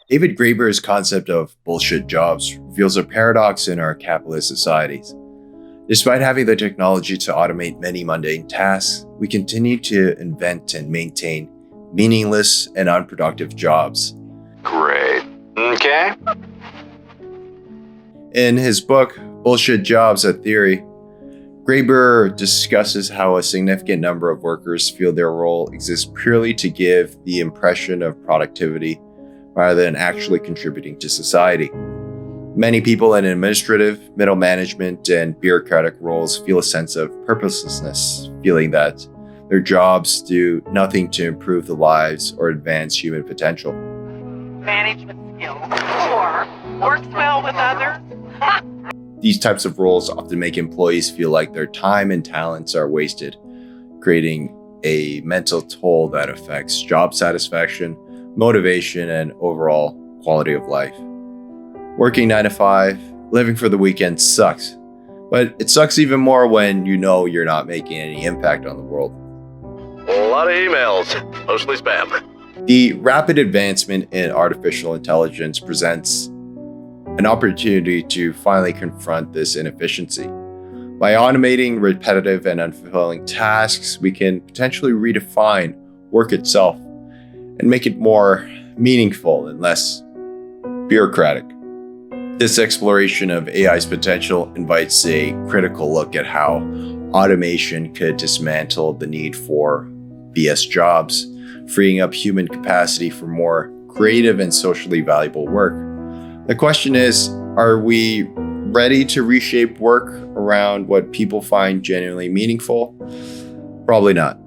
David Graeber's concept of bullshit jobs reveals a paradox in our capitalist societies. Despite having the technology to automate many mundane tasks, we continue to invent and maintain meaningless and unproductive jobs. Great. Okay. In his book, Bullshit Jobs: A Theory, Graeber discusses how a significant number of workers feel their role exists purely to give the impression of productivity rather than actually contributing to society. Many people in administrative, middle management, and bureaucratic roles feel a sense of purposelessness, feeling that their jobs do nothing to improve the lives or advance human potential. Management skills or works well with others. These types of roles often make employees feel like their time and talents are wasted, creating a mental toll that affects job satisfaction, motivation, and overall quality of life. Working 9 to 5, living for the weekend sucks, but it sucks even more when you know you're not making any impact on the world. A lot of emails, mostly spam. The rapid advancement in artificial intelligence presents an opportunity to finally confront this inefficiency. By automating repetitive and unfulfilling tasks, we can potentially redefine work itself and make it more meaningful and less bureaucratic. This exploration of AI's potential invites a critical look at how automation could dismantle the need for BS jobs, freeing up human capacity for more creative and socially valuable work. The question is, are we ready to reshape work around what people find genuinely meaningful? Probably not.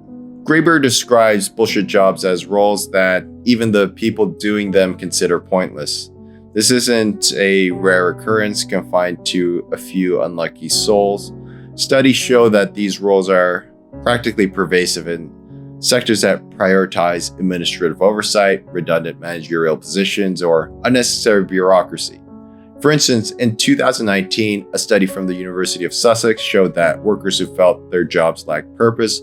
Graeber describes bullshit jobs as roles that even the people doing them consider pointless. This isn't a rare occurrence confined to a few unlucky souls. Studies show that these roles are practically pervasive in sectors that prioritize administrative oversight, redundant managerial positions, or unnecessary bureaucracy. For instance, in 2019, a study from the University of Sussex showed that workers who felt their jobs lacked purpose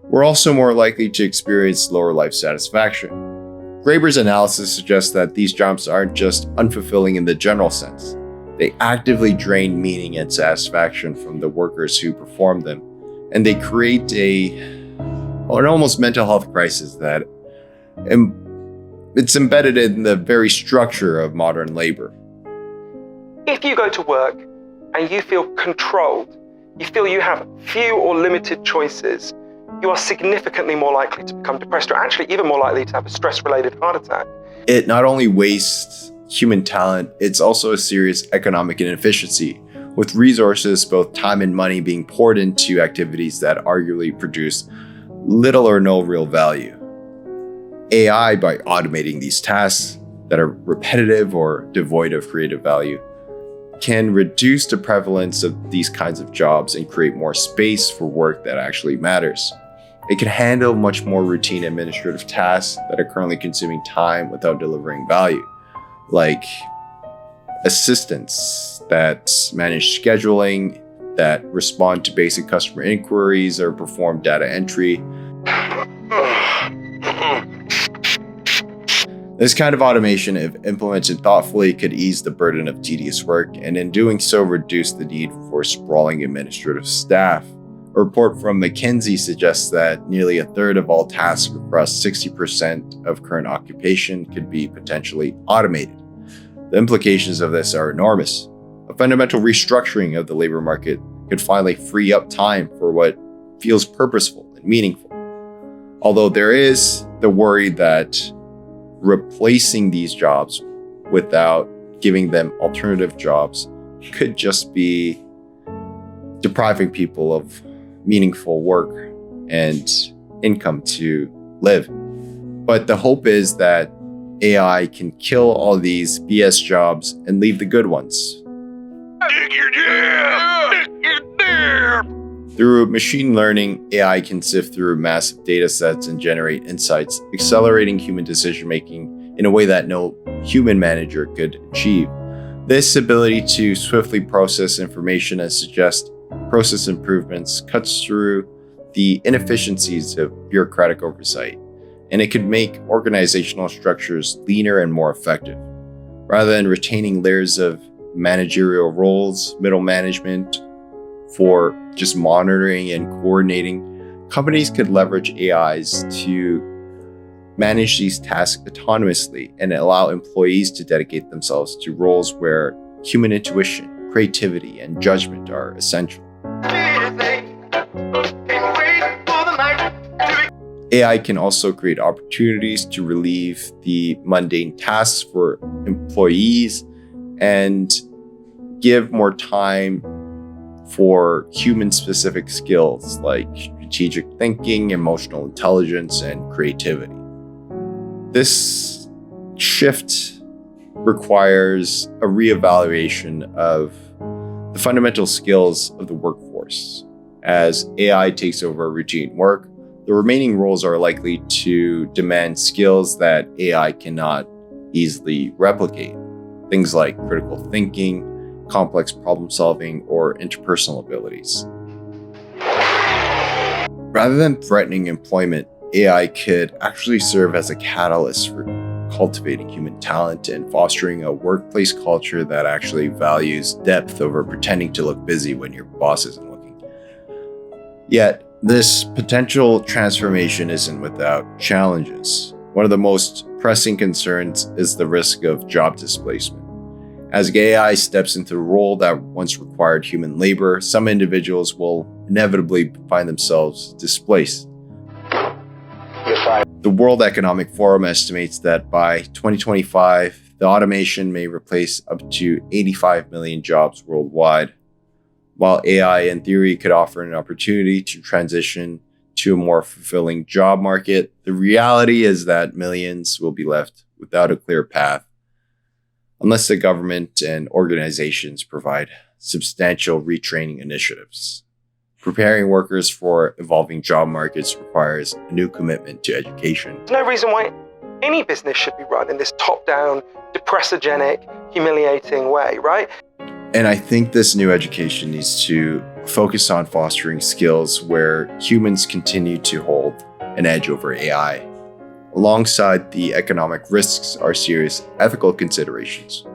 were also more likely to experience lower life satisfaction. Graeber's analysis suggests that these jobs aren't just unfulfilling in the general sense. They actively drain meaning and satisfaction from the workers who perform them, and they create an almost mental health crisis that it's embedded in the very structure of modern labor. If you go to work and you feel controlled, you feel you have few or limited choices, you are significantly more likely to become depressed, or actually even more likely to have a stress-related heart attack. It not only wastes human talent, it's also a serious economic inefficiency, with resources, both time and money, being poured into activities that arguably produce little or no real value. AI, by automating these tasks that are repetitive or devoid of creative value, can reduce the prevalence of these kinds of jobs and create more space for work that actually matters. It can handle much more routine administrative tasks that are currently consuming time without delivering value, like assistants that manage scheduling, that respond to basic customer inquiries, or perform data entry. This kind of automation, if implemented thoughtfully, could ease the burden of tedious work, and in doing so reduce the need for sprawling administrative staff. A report from McKinsey suggests that nearly a third of all tasks across 60% of current occupation could be potentially automated. The implications of this are enormous. A fundamental restructuring of the labor market could finally free up time for what feels purposeful and meaningful. Although there is the worry that replacing these jobs without giving them alternative jobs could just be depriving people of meaningful work and income to live. But the hope is that AI can kill all these BS jobs and leave the good ones. Dig your jam! Dig your jam! Through machine learning, AI can sift through massive data sets and generate insights, accelerating human decision-making in a way that no human manager could achieve. This ability to swiftly process information and suggest process improvements cuts through the inefficiencies of bureaucratic oversight and it could make organizational structures leaner and more effective. Rather than retaining layers of managerial roles, middle management for just monitoring and coordinating, companies could leverage AIs to manage these tasks autonomously and allow employees to dedicate themselves to roles where human intuition, creativity, and judgment are essential. AI can also create opportunities to relieve the mundane tasks for employees and give more time for human-specific skills like strategic thinking, emotional intelligence, and creativity. This shift requires a reevaluation of the fundamental skills of the workforce. As AI takes over routine work, the remaining roles are likely to demand skills that AI cannot easily replicate. Things like critical thinking, complex problem solving, or interpersonal abilities. Rather than threatening employment, AI could actually serve as a catalyst for cultivating human talent and fostering a workplace culture that actually values depth over pretending to look busy when your boss isn't looking. Yet, this potential transformation isn't without challenges. One of the most pressing concerns is the risk of job displacement. As AI steps into a role that once required human labor, some individuals will inevitably find themselves displaced. The World Economic Forum estimates that by 2025, the automation may replace up to 85 million jobs worldwide. While AI in theory could offer an opportunity to transition to a more fulfilling job market, the reality is that millions will be left without a clear path unless the government and organizations provide substantial retraining initiatives. Preparing workers for evolving job markets requires a new commitment to education. There's no reason why any business should be run in this top-down, depressogenic, humiliating way, right? And I think this new education needs to focus on fostering skills where humans continue to hold an edge over AI. Alongside the economic risks are serious ethical considerations.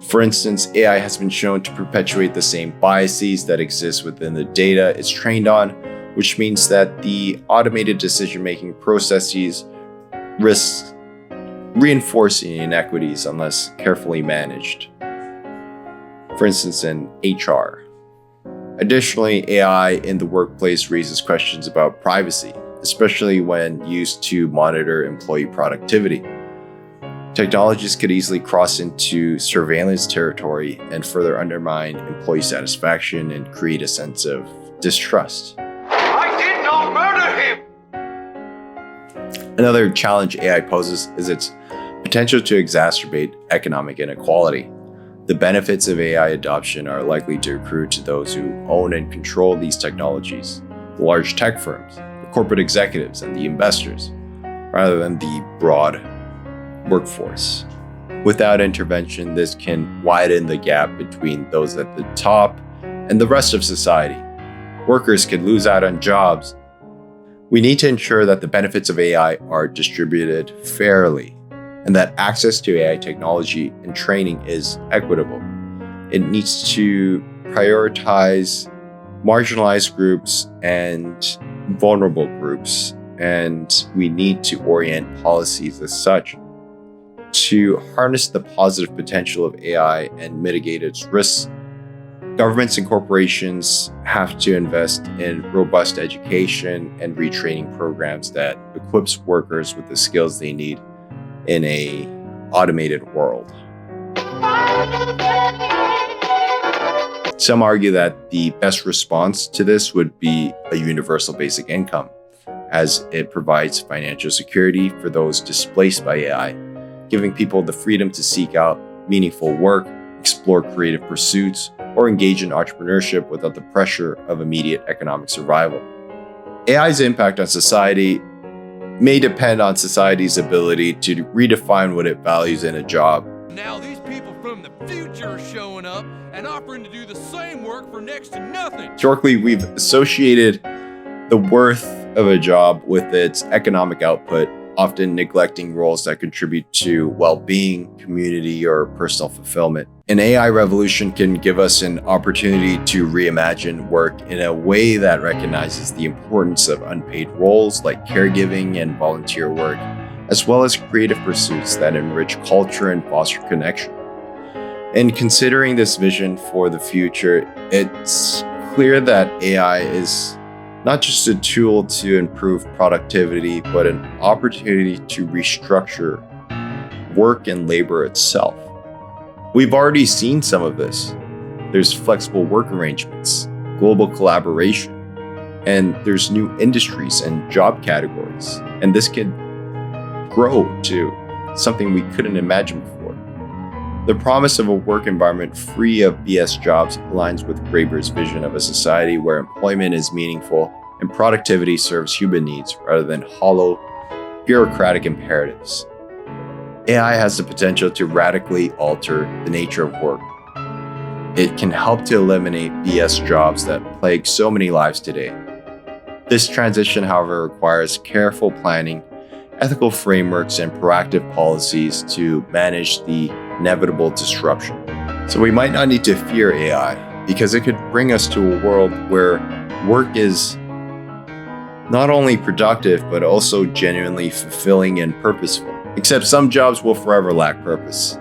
For instance, AI has been shown to perpetuate the same biases that exist within the data it's trained on, which means that the automated decision-making processes risk reinforcing inequities unless carefully managed. For instance, in HR. Additionally, AI in the workplace raises questions about privacy, especially when used to monitor employee productivity. Technologies could easily cross into surveillance territory and further undermine employee satisfaction and create a sense of distrust. I did not murder him! Another challenge AI poses is its potential to exacerbate economic inequality. The benefits of AI adoption are likely to accrue to those who own and control these technologies, the large tech firms, the corporate executives, and the investors, rather than the broad workforce. Without intervention, this can widen the gap between those at the top and the rest of society. Workers could lose out on jobs. We need to ensure that the benefits of AI are distributed fairly, and that access to AI technology and training is equitable. It needs to prioritize marginalized groups and vulnerable groups, and we need to orient policies as such to harness the positive potential of AI and mitigate its risks. Governments and corporations have to invest in robust education and retraining programs that equips workers with the skills they need in a automated world. Some argue that the best response to this would be a universal basic income, as it provides financial security for those displaced by AI, giving people the freedom to seek out meaningful work, explore creative pursuits, or engage in entrepreneurship without the pressure of immediate economic survival. AI's impact on society may depend on society's ability to redefine what it values in a job. Now these people from the future are showing up and offering to do the same work for next to nothing. Historically, we've associated the worth of a job with its economic output, often neglecting roles that contribute to well-being, community, or personal fulfillment. An AI revolution can give us an opportunity to reimagine work in a way that recognizes the importance of unpaid roles like caregiving and volunteer work, as well as creative pursuits that enrich culture and foster connection. In considering this vision for the future, it's clear that AI is not just a tool to improve productivity, but an opportunity to restructure work and labor itself. We've already seen some of this. There's flexible work arrangements, global collaboration, and there's new industries and job categories. And this could grow to something we couldn't imagine before. The promise of a work environment free of BS jobs aligns with Graeber's vision of a society where employment is meaningful and productivity serves human needs rather than hollow, bureaucratic imperatives. AI has the potential to radically alter the nature of work. It can help to eliminate BS jobs that plague so many lives today. This transition, however, requires careful planning, ethical frameworks, and proactive policies to manage the inevitable disruption. So we might not need to fear AI because it could bring us to a world where work is not only productive, but also genuinely fulfilling and purposeful. Except some jobs will forever lack purpose.